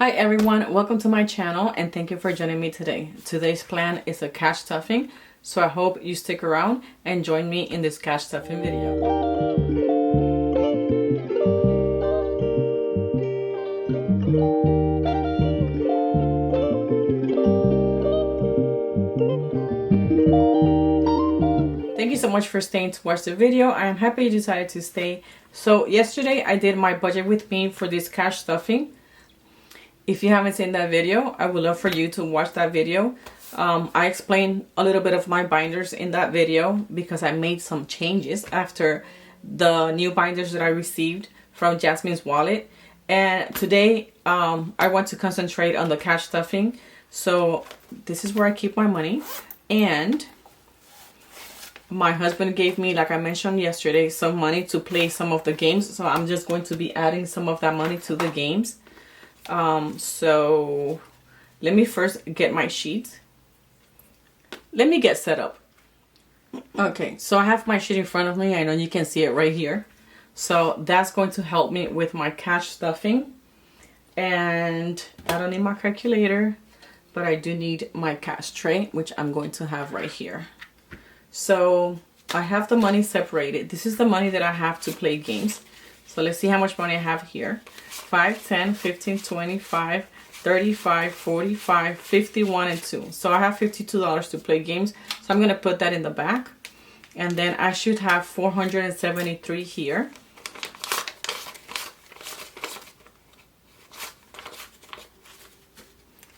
Hi everyone, welcome to my channel and thank you for joining me today. Today's plan is a cash stuffing, so I hope you stick around and join me in this cash stuffing video. Thank you so much for staying to watch the video. I am happy you decided to stay. So yesterday I did my budget with me for this cash stuffing. If you haven't seen that video, I would love for you to watch that video. I explained a little bit of my binders in that video because I made some changes after the new binders that I received from Jasmine's wallet. And today I want to concentrate on the cash stuffing. So this is where I keep my money. And my husband gave me, like I mentioned yesterday, some money to play some of the games. So I'm just going to be adding some of that money to the games. So let me first get my sheet. Let me get set up. Okay, so I have my sheet in front of me. I know you can see it right here. So that's going to help me with my cash stuffing. And I don't need my calculator, but I do need my cash tray, which I'm going to have right here. So I have the money separated. This is the money that I have to play games. So let's see how much money I have here. 5, 10, 15, 25, 35, 45, 51, and 2. So I have $52 to play games. So I'm going to put that in the back. And then I should have 473 here.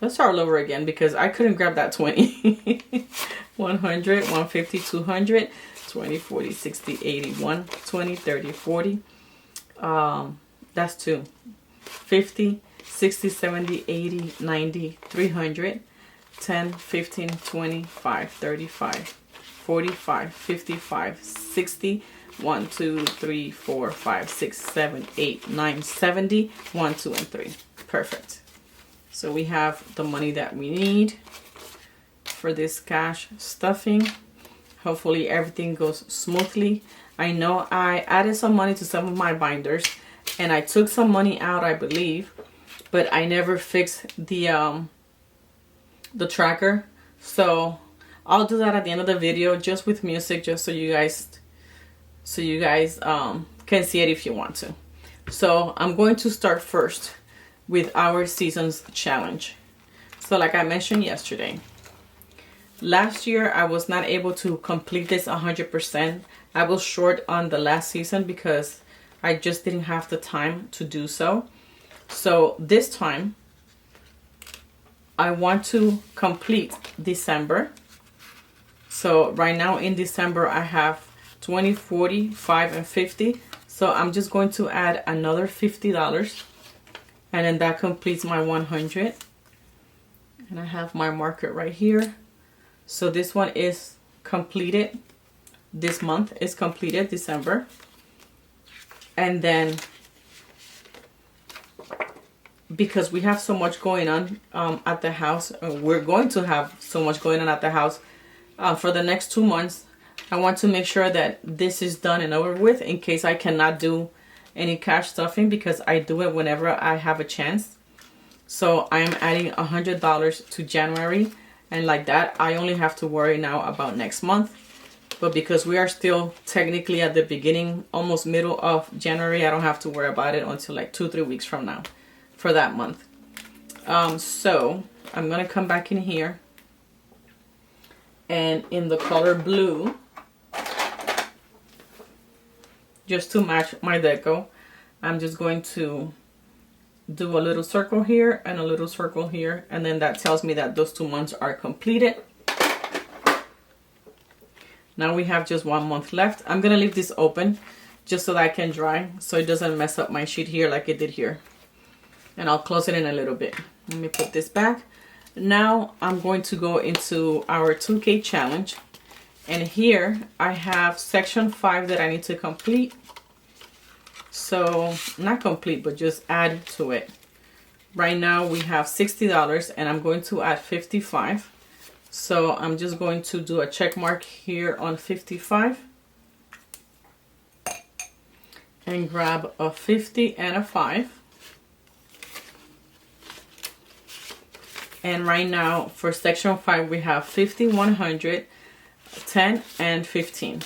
Let's start all over again because I couldn't grab that 20. 100, 150, 200, 20, 40, 60, 80, 1, 20, 30, 40. That's 2. 50, 60, 70, 80, 90, 300, 10, 15, 25, 35, 45, 55, 60, 1, 2, 3, 4, 5, 6, 7, 8, 9, 70, 1, 2, and 3. Perfect. So we have the money that we need for this cash stuffing. Hopefully everything goes smoothly. I know I added some money to some of my binders and I took some money out, I believe, but I never fixed the tracker. So I'll do that at the end of the video, just with music, just so you guys can see it if you want to. So I'm going to start first with our seasons challenge. So like I mentioned yesterday, last year I was not able to complete this 100%. I was short on the last season because I just didn't have the time to do so. So this time I want to complete December. So right now in December I have 20, 40, 5, and 50. So I'm just going to add another $50. And then that completes my 100. And I have my marker right here. So this one is completed. This month is completed, December. And then because we have so much going on at the house, we're going to have so much going on at the house for the next 2 months. I want to make sure that this is done and over with in case I cannot do any cash stuffing, because I do it whenever I have a chance. So I am adding $100 to January, and like that I only have to worry now about next month. But because we are still technically at the beginning, almost middle of January, I don't have to worry about it until like 2-3 weeks from now for that month. So I'm gonna come back in here, and in the color blue, just to match my deco, I'm just going to do a little circle here and a little circle here, and then that tells me that those 2 months are completed. Now we have just 1 month left. I'm gonna leave this open just so that I can dry, so it doesn't mess up my sheet here like it did here. And I'll close it in a little bit. Let me put this back. Now I'm going to go into our 2K challenge. And here I have section 5 that I need to complete. So not complete, but just add to it. Right now we have $60 and I'm going to add 55. So I'm just going to do a check mark here on 55. And grab a 50 and a 5. And right now for section 5 we have 50, 100, 10, and 15.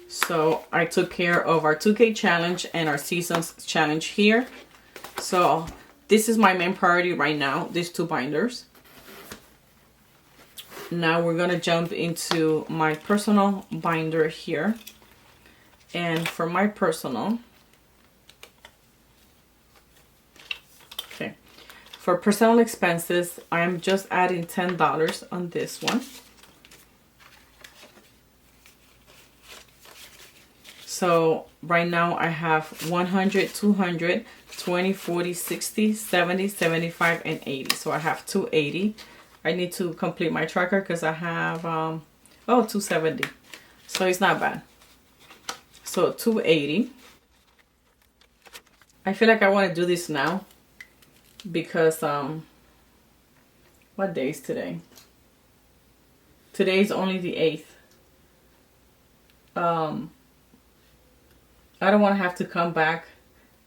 So I took care of our 2K challenge and our seasons challenge here. So this is my main priority right now, these 2 binders. Now we're going to jump into my personal binder here. And for my personal, okay, for personal expenses, I am just adding $10 on this one. So right now I have 100, 200, 20, 40, 60, 70, 75, and 80. So I have 280. I need to complete my tracker because I have, 270. So it's not bad. So 280. I feel like I want to do this now because, what day is today? Today is only the 8th. I don't want to have to come back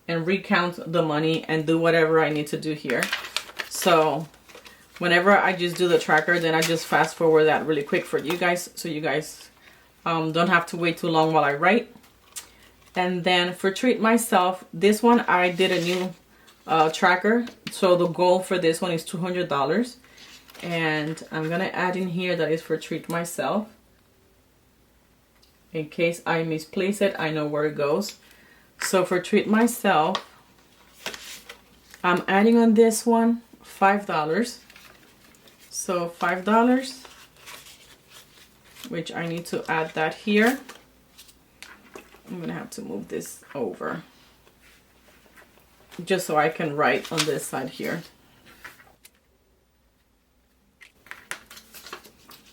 and recount the money and do whatever I need to do here. So whenever I just do the tracker, then I just fast forward that really quick for you guys, so you guys don't have to wait too long while I write. And then for treat myself, this one I did a new tracker. So the goal for this one is $200. And I'm going to add in here that is for treat myself. In case I misplace it, I know where it goes. So for treat myself, I'm adding on this one $5. So $5, which I need to add that here. I'm going to have to move this over just so I can write on this side here.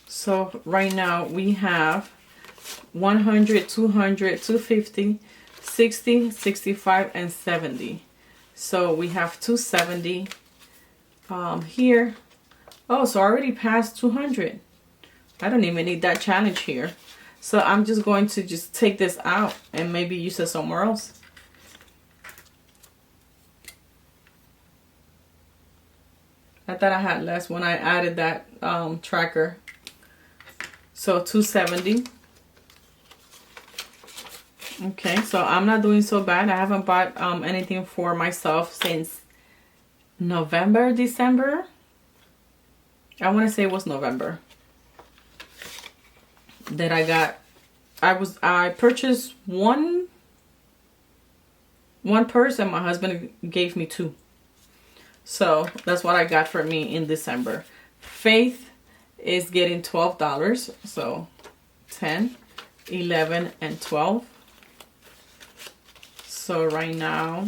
So right now we have 100, 200, 250, 60, 65, and 70. So we have 270 here. Oh, so I already passed 200. I don't even need that challenge here. So I'm just going to just take this out and maybe use it somewhere else. I thought I had less when I added that tracker. So 270. Okay, so I'm not doing so bad. I haven't bought anything for myself since November, December. I want to say it was November that I got. I purchased one purse and my husband gave me 2. So that's what I got for me in December. Faith is getting $12. So 10, 11, and 12. So right now,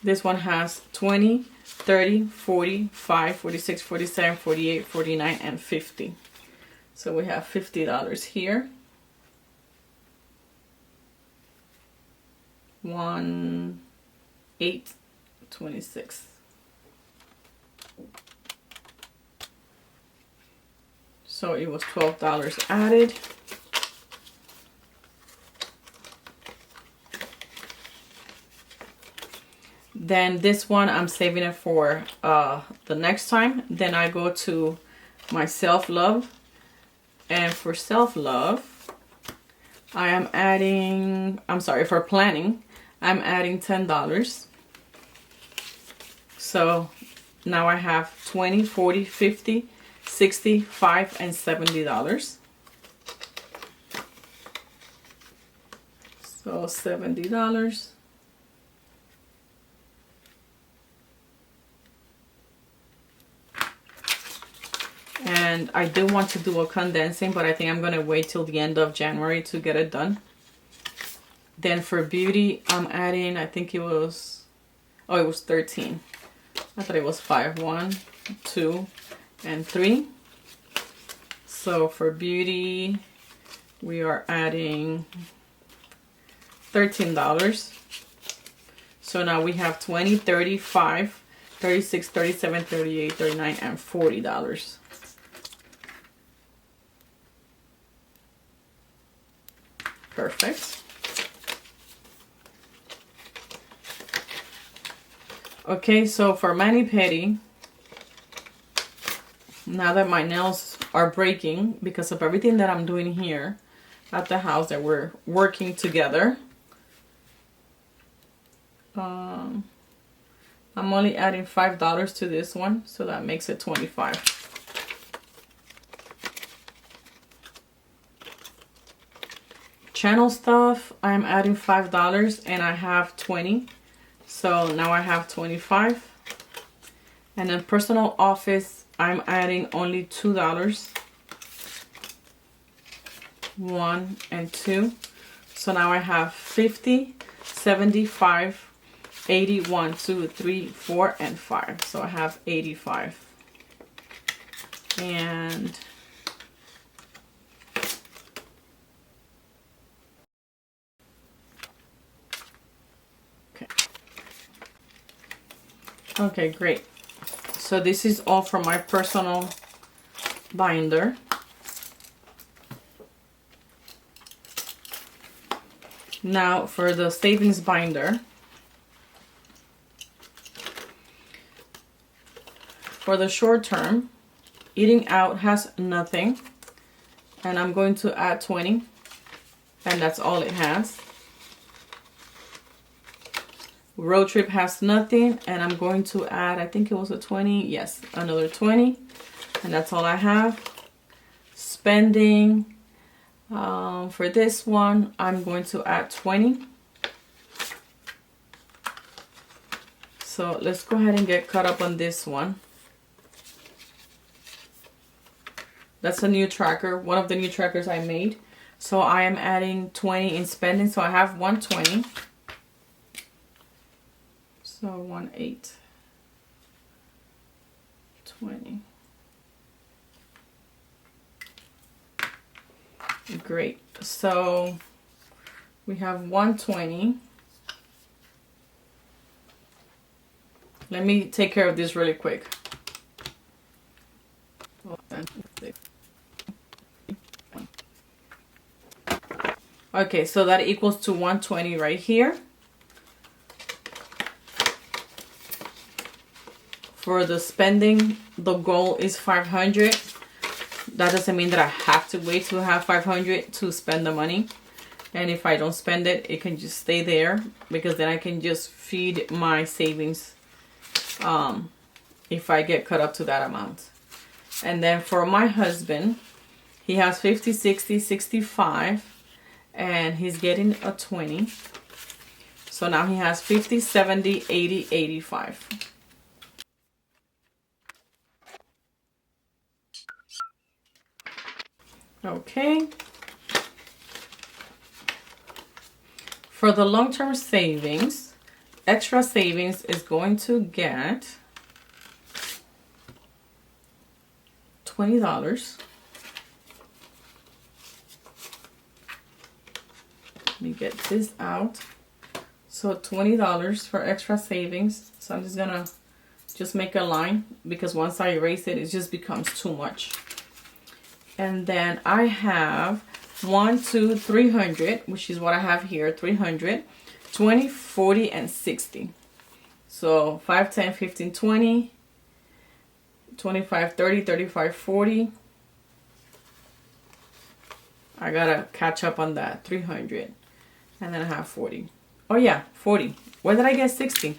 this one has 20, 30, 40, 5, 46, 47, 48, 49, and 50. So we have $50 here. 1, 8, 26. So it was $12 added. Then this one I'm saving it for the next time. Then I go to my self-love. And for self-love, I am adding, for planning, I'm adding $10. So now I have 20, 40, 50, 60, 5, and $70. So $70. And I do want to do a condensing, but I think I'm going to wait till the end of January to get it done. Then for beauty, I'm adding, I think it was 13. I thought it was 5. 1, 2, and 3. So for beauty, we are adding $13. So now we have 20, 35, 36, 37, 38, 39, and $40. Perfect. Okay, so for mani-pedi, now that my nails are breaking because of everything that I'm doing here at the house that we're working together, I'm only adding $5 to this one, so that makes it $25. Channel stuff, I'm adding $5 and I have 20. So now I have 25. And then personal office, I'm adding only $2. 1 and 2. So now I have 50, 75, 80, 1, 2, 3, 4, and 5. So I have 85. And okay, great. So this is all from my personal binder. Now for the savings binder. For the short term, eating out has nothing. And I'm going to add 20. And that's all it has. Road trip has nothing, and I'm going to add, I think it was a 20. Yes, another 20. And that's all I have. Spending, for this one, I'm going to add 20. So let's go ahead and get caught up on this one. That's a new tracker, one of the new trackers I made. So I am adding 20 in spending, so I have 120. So 18, 20. Great. So we have 120. Let me take care of this really quick. Okay, so that equals to 120 right here. For the spending, the goal is 500. That doesn't mean that I have to wait to have 500 to spend the money. And if I don't spend it, it can just stay there, because then I can just feed my savings if I get caught up to that amount. And then for my husband, he has 50, 60, 65, and he's getting a 20. So now he has 50, 70, 80, 85. Okay. For the long-term savings, extra savings is going to get $20. Let me get this out. So $20 for extra savings. So I'm just gonna make a line, because once I erase it, it just becomes too much. And then I have 1, 2, 300, which is what I have here, 300, 20, 40, and 60. So 5, 10, 15, 20, 25, 30, 35, 40. I gotta catch up on that, 300. And then I have 40. Oh yeah, 40. Where did I get 60?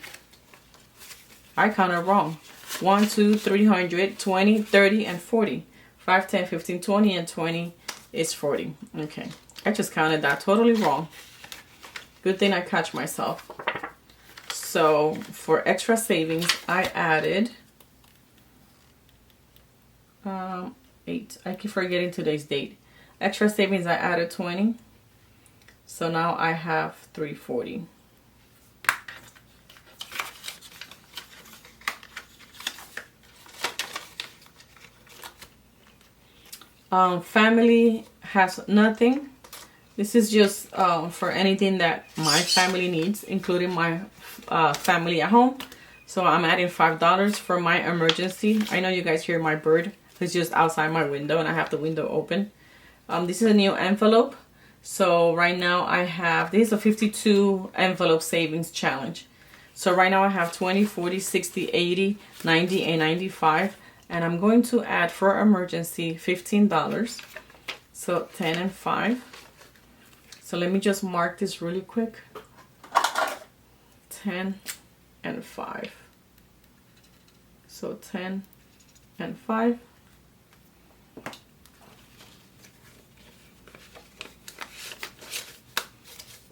I counted wrong. 1, 2, 300, 20, 30, and 40. 5, 10, 15, 20, and 20 is 40. Okay, I just counted that totally wrong. Good thing I catch myself. So for extra savings, I added 8. I keep forgetting today's date. Extra savings, I added 20. So now I have 340. Family has nothing. This is just for anything that my family needs, including my family at home. So I'm adding $5 for my emergency. I know you guys hear my bird. It's just outside my window and I have the window open. This is a new envelope. So right now I have, this is a 52 envelope savings challenge. So right now I have 20, 40, 60, 80, 90, and 95. And I'm going to add for emergency $15. So 10 and 5. So let me just mark this really quick. 10 and 5. So 10 and 5.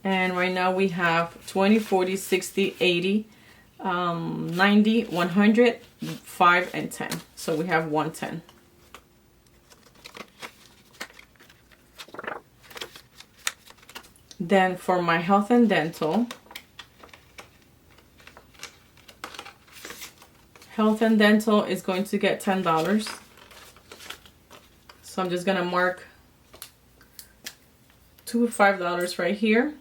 And right now we have 20, 40, 60, 80, 90, 100, 5, and 10. So we have 110. Then for my health and dental, is going to get $10. So I'm just going to mark $2 $5 right here.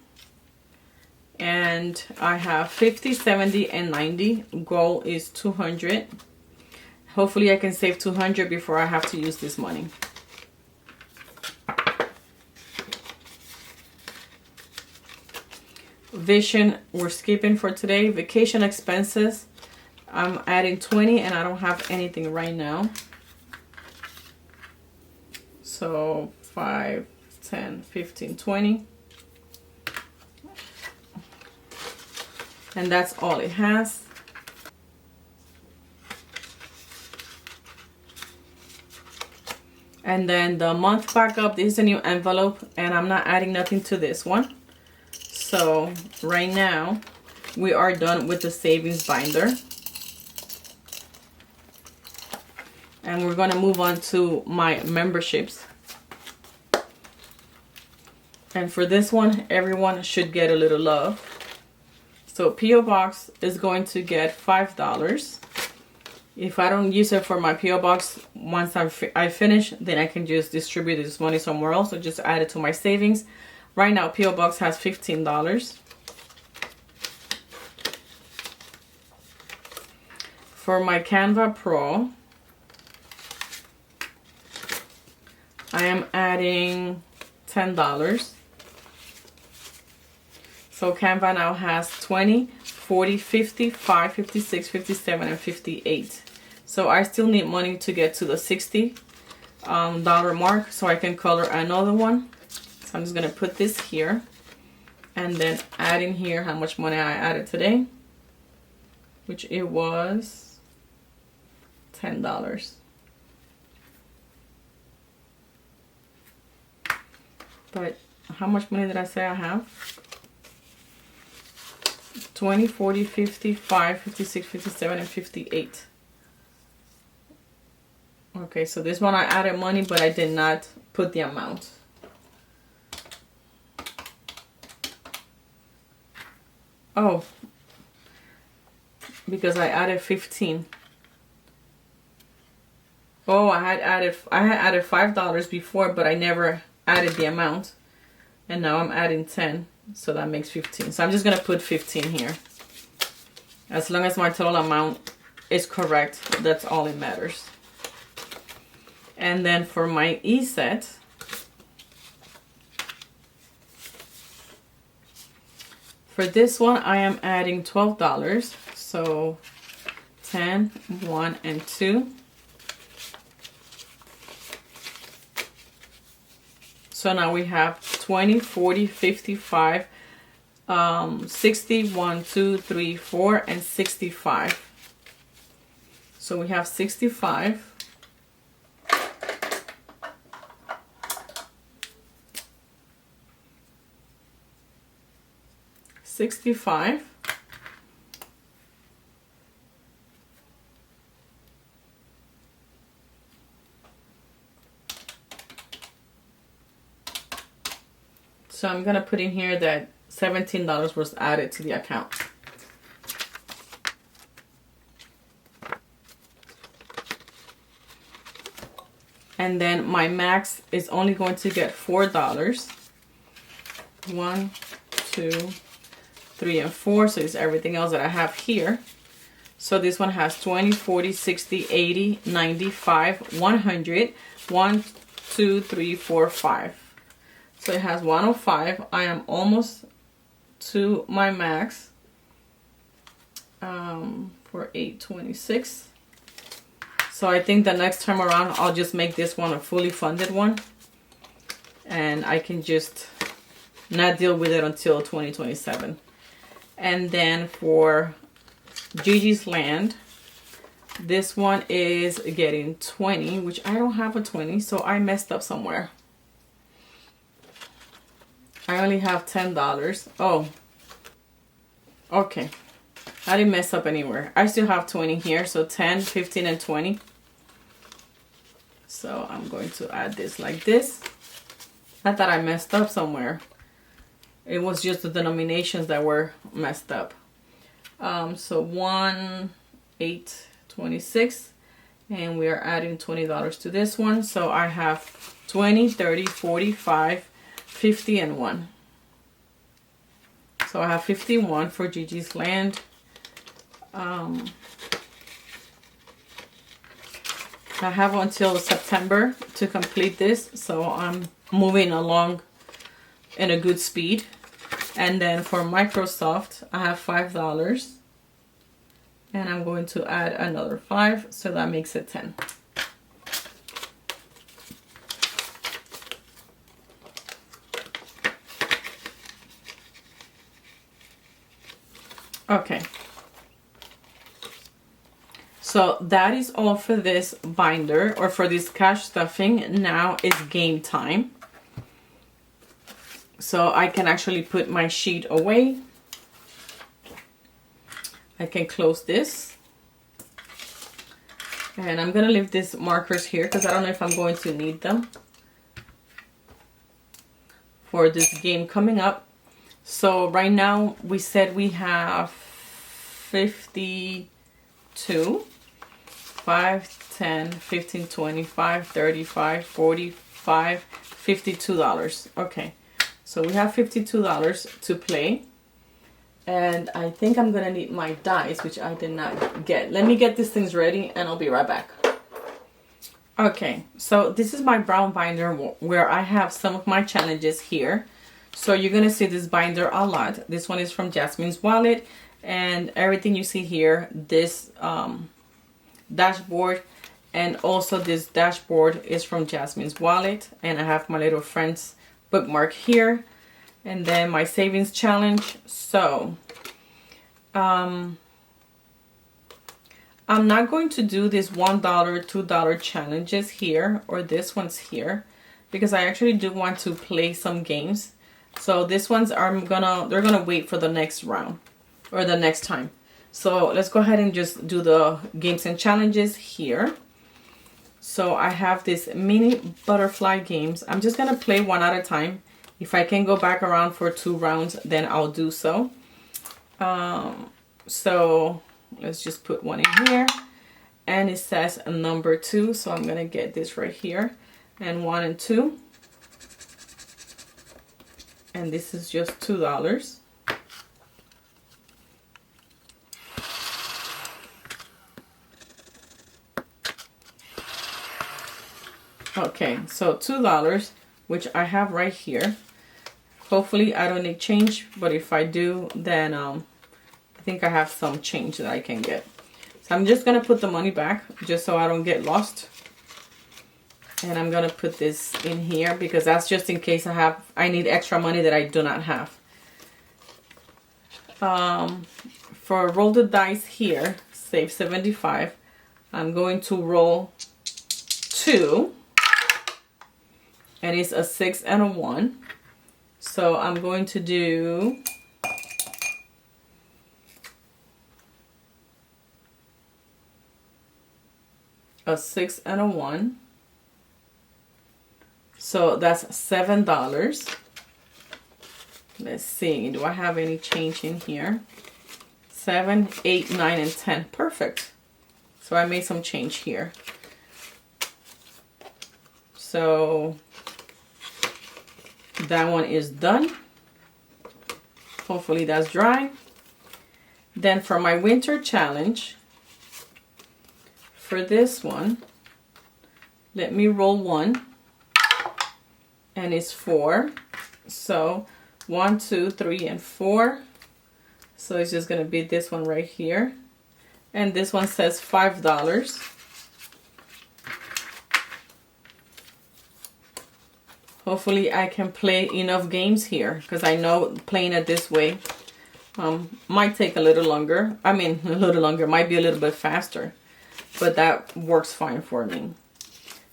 And I have 50, 70, and 90. Goal is 200. Hopefully I can save 200 before I have to use this money. Vision, we're skipping for today. Vacation expenses, I'm adding 20 and I don't have anything right now. So 5, 10, 15, 20. And that's all it has. And then the month backup, this is a new envelope and I'm not adding nothing to this one. So right now we are done with the savings binder. And we're gonna move on to my memberships. And for this one, everyone should get a little love. So P.O. Box is going to get $5. If I don't use it for my P.O. Box, once I finish, then I can just distribute this money somewhere else or just add it to my savings. Right now, P.O. Box has $15. For my Canva Pro, I am adding $10. So Canva now has 20, 40, 55, 56, 57, and 58. So I still need money to get to the $60 mark so I can color another one. So I'm just going to put this here and then add in here how much money I added today, which it was $10. But how much money did I say I have? 20, 40, 55, 56, 57, and 58. Okay, so this one I added money, but I did not put the amount. Oh, because I added 15. Oh, I had added $5 before, but I never added the amount. And now I'm adding 10. So that makes 15. So I'm just going to put 15 here. As long as my total amount is correct, that's all it matters. And then for my e-set, for this one, I am adding $12. So 10, 1, and 2. So now we have 20, 40, 55, 60, 1, 2, 3, 4, and 65. So we have 65. So I'm going to put in here that $17 was added to the account. And then my max is only going to get $4. 1, 2, 3, and 4. So it's everything else that I have here. So this one has 20, 40, 60, 80, 95, 100, 1, 2, 3, 4, 5. So it has 105. I am almost to my max for 826. So I think the next time around I'll just make this one a fully funded one, and I can just not deal with it until 2027. And then for Gigi's Land, this one is getting 20, which I don't have a 20, so I messed up somewhere. I only have $10. Oh, okay. I didn't mess up anywhere. I still have 20 here, so 10, 15, and 20. So I'm going to add this like this. I thought I messed up somewhere. It was just the denominations that were messed up. So 1, 8, 26, and we are adding $20 to this one. So I have 20, 30, 45, 50, and 1. So I have 51 for Gigi's Land. I have until September to complete this, so I'm moving along in a good speed. And then for Microsoft, I have $5, and I'm going to add another 5, so that makes it 10. Okay, so that is all for this binder, or for this cash stuffing. Now is game time. So I can actually put my sheet away. I can close this. And I'm going to leave these markers here because I don't know if I'm going to need them for this game coming up. So right now we said we have 52, 5, 10, 15, 25, 35, 45, $52. Okay. So we have $52 to play. And I think I'm going to need my dice, which I did not get. Let me get these things ready and I'll be right back. Okay, so this is my brown binder where I have some of my challenges here. So you're going to see this binder a lot. This one is from Jasmine's wallet. And everything you see here, this dashboard, and also this dashboard is from Jasmine's wallet. And I have my little friends bookmark here, and then my savings challenge. So I'm not going to do this $1, $2 challenges here, or this one's here, because I actually do want to play some games. So this one's they're gonna wait for the next round or the next time. So let's go ahead and just do the games and challenges here. So I have this mini butterfly games. I'm just gonna play one at a time. If I can go back around for 2 rounds, then I'll do so. So let's just put one in here, and it says number 2. So I'm gonna get this right here, and 1 and 2. And this is just $2. Okay, so $2, which I have right here. Hopefully I don't need change, but if I do, then I think I have some change that I can get. So I'm just gonna put the money back just so I don't get lost. And I'm gonna put this in here because that's just in case I need extra money that I do not have. For roll the dice here, save 75. I'm going to roll 2. And it's a 6 and a 1. So I'm going to do a 6 and a 1. So that's $7. Let's see, do I have any change in here? 7, 8, 9, and 10. Perfect. So I made some change here. So that one is done. Hopefully that's dry. Then for my winter challenge, for this one, let me roll 1. And it's 4. So 1, 2, 3, and 4. So it's just gonna be this one right here. And this one says $5. Hopefully I can play enough games here, because I know playing it this way might take a little longer. I mean, a little longer, might be a little bit faster, but that works fine for me.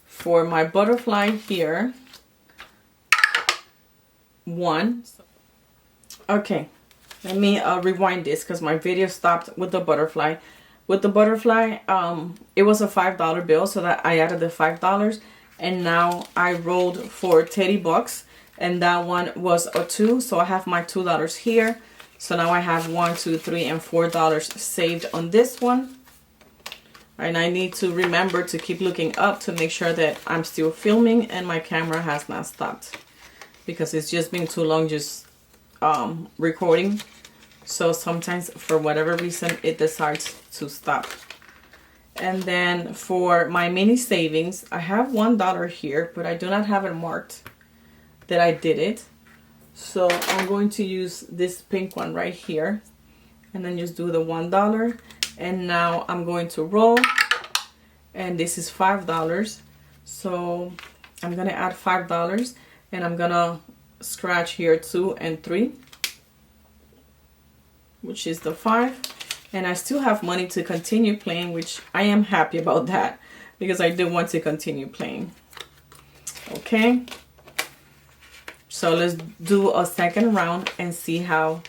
For my butterfly here, 1. Okay, let me rewind this because my video stopped with the butterfly. With the butterfly, it was a $5 bill, so that I added the $5, and now I rolled for $30, and that one was a 2, so I have my $2 here. So now I have $1, $2, $3, and $4 saved on this one. And I need to remember to keep looking up to make sure that I'm still filming and my camera has not stopped, because it's just been too long just recording. So sometimes for whatever reason it decides to stop. And then for my mini savings, I have $1 here, but I do not have it marked that I did it. So I'm going to use this pink one right here, and then just do the $1. And now I'm going to roll, and this is $5. So I'm gonna add $5, and I'm gonna scratch here 2 and 3, which is the 5. And I still have money to continue playing, which I am happy about that, because I do want to continue playing. Okay, so let's do a second round and see how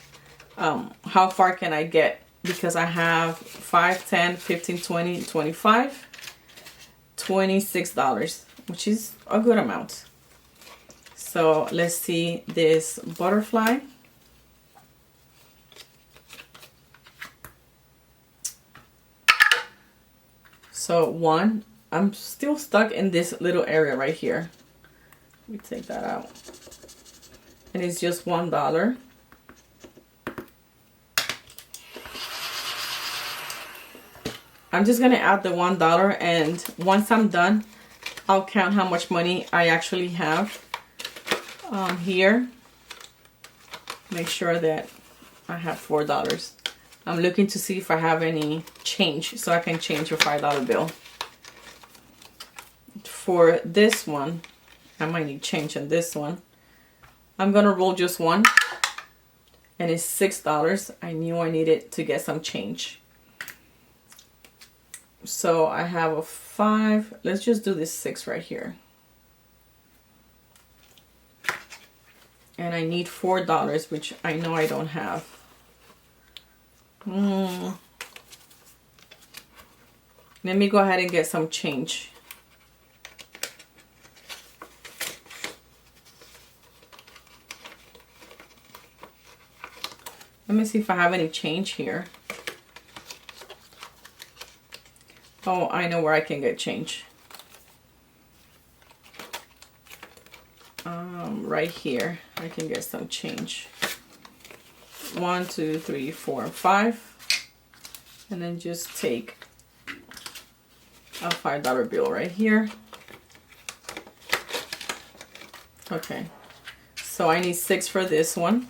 far can I get, because I have 5, 10, 15, 20, 25, $26, which is a good amount. So let's see this butterfly. So 1, I'm still stuck in this little area right here. Let me take that out. And it's just $1. I'm just gonna add the $1, and once I'm done, I'll count how much money I actually have here. Make sure that I have $4. I'm looking to see if I have any change, so I can change a $5 bill. For this one, I might need change on this one. I'm gonna roll just 1, and it's $6. I knew I needed to get some change. So I have a 5. Let's just do this 6 right here. And I need $4, which I know I don't have. Let me go ahead and get some change. Let me see if I have any change here. Oh, I know where I can get change. Right here, I can get some change. 1, 2, 3, 4, and 5. And then just take a $5 bill right here. Okay, so I need 6 for this one,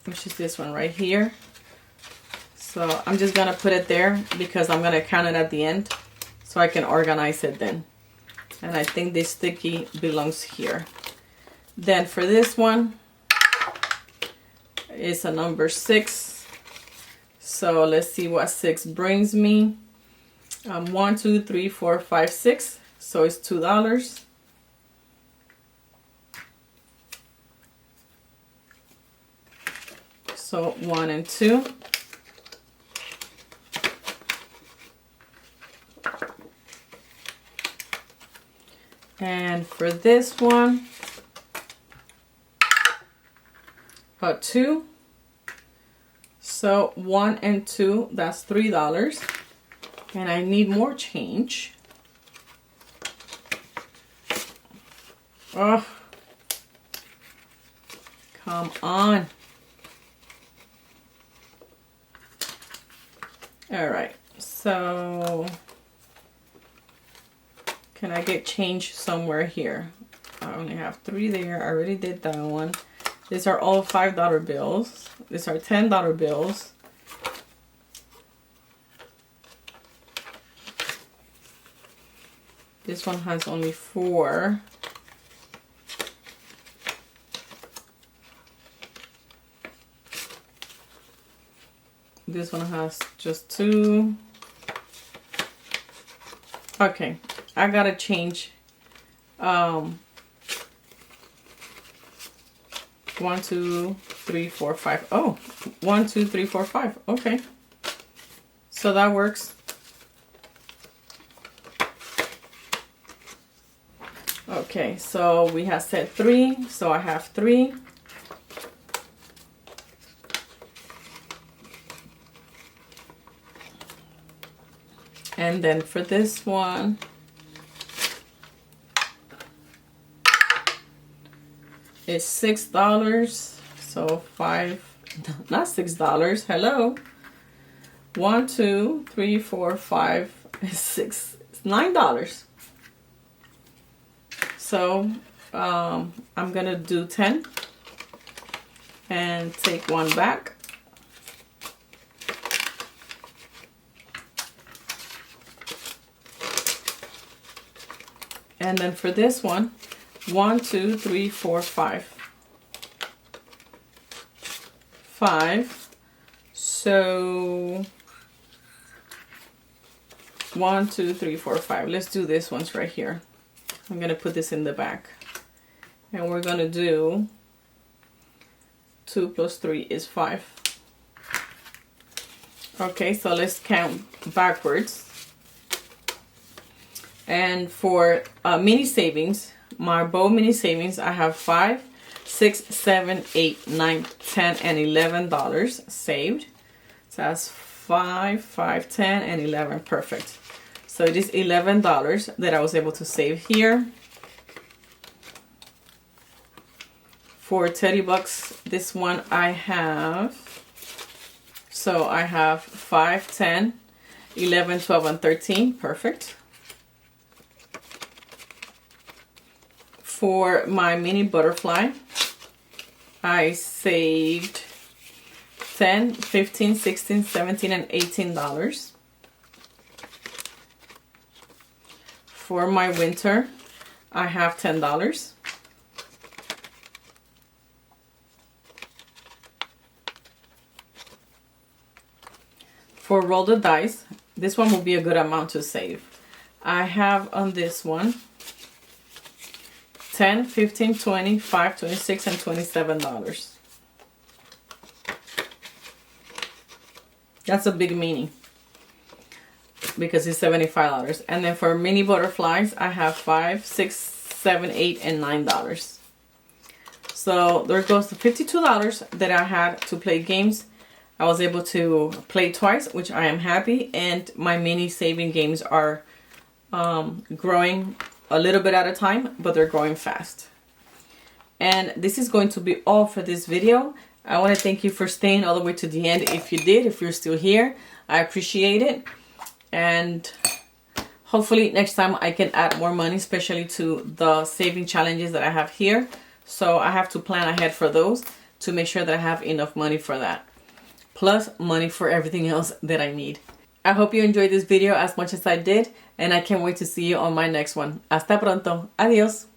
which is this one right here. So I'm just gonna put it there because I'm gonna count it at the end so I can organize it then. And I think this sticky belongs here. Then for this one, it's a number 6. So let's see what 6 brings me. 1, 2, 3, 4, 5, 6. So it's $2. So 1 and 2. And for this one, 2. So 1 and 2, that's $3. And I need more change. Oh, come on. All right, so can I get change somewhere here? only have 3 there. I already did that one. These are all $5 bills. These are $10 bills. This one has only 4. This one has just 2. Okay, I gotta change 1, 2, 3, 4, 5. Oh, 1, 2, 3, 4, 5. Okay, so that works. Okay, so we have set 3, so I have 3. And then for this one, it's $6. So 5, not $6. Hello. 1, 2, 3, 4, 5, 6, it's $9. So I'm gonna do 10 and take 1 back. And then for this one, 1, 2, 3, 4, 5. 5. So 1, 2, 3, 4, 5. Let's do this one's right here. I'm going to put this in the back. And we're going to do 2 plus 3 is 5. Okay, so let's count backwards. And for mini savings, my bow mini savings, I have 5, 6, 7, 8, 9, 10, and $11 saved. So that's 5, 5, 10, and 11. Perfect. So it is $11 that I was able to save here. For $30, this one I have. So I have 5, 10, 11, 12, and 13. Perfect. For my mini butterfly, I saved 10, 15, 16, 17, and $18. For my winter, I have $10. For roll the dice, this one will be a good amount to save. I have on this one 10, 15, 20, 5, 26, and $27. That's a big mini because it's $75. And then for mini butterflies, I have 5, 6, 7, 8, and $9. So there goes the $52 that I had to play games. I was able to play twice, which I am happy. And my mini saving games are growing a little bit at a time, but they're growing fast. And this is going to be all for this video. I want to thank you for staying all the way to the end. If you did, if you're still here, I appreciate it. And hopefully next time I can add more money, especially to the saving challenges that I have here. So I have to plan ahead for those to make sure that I have enough money for that. Plus money for everything else that I need. I hope you enjoyed this video as much as I did, and I can't wait to see you on my next one. Hasta pronto. Adios.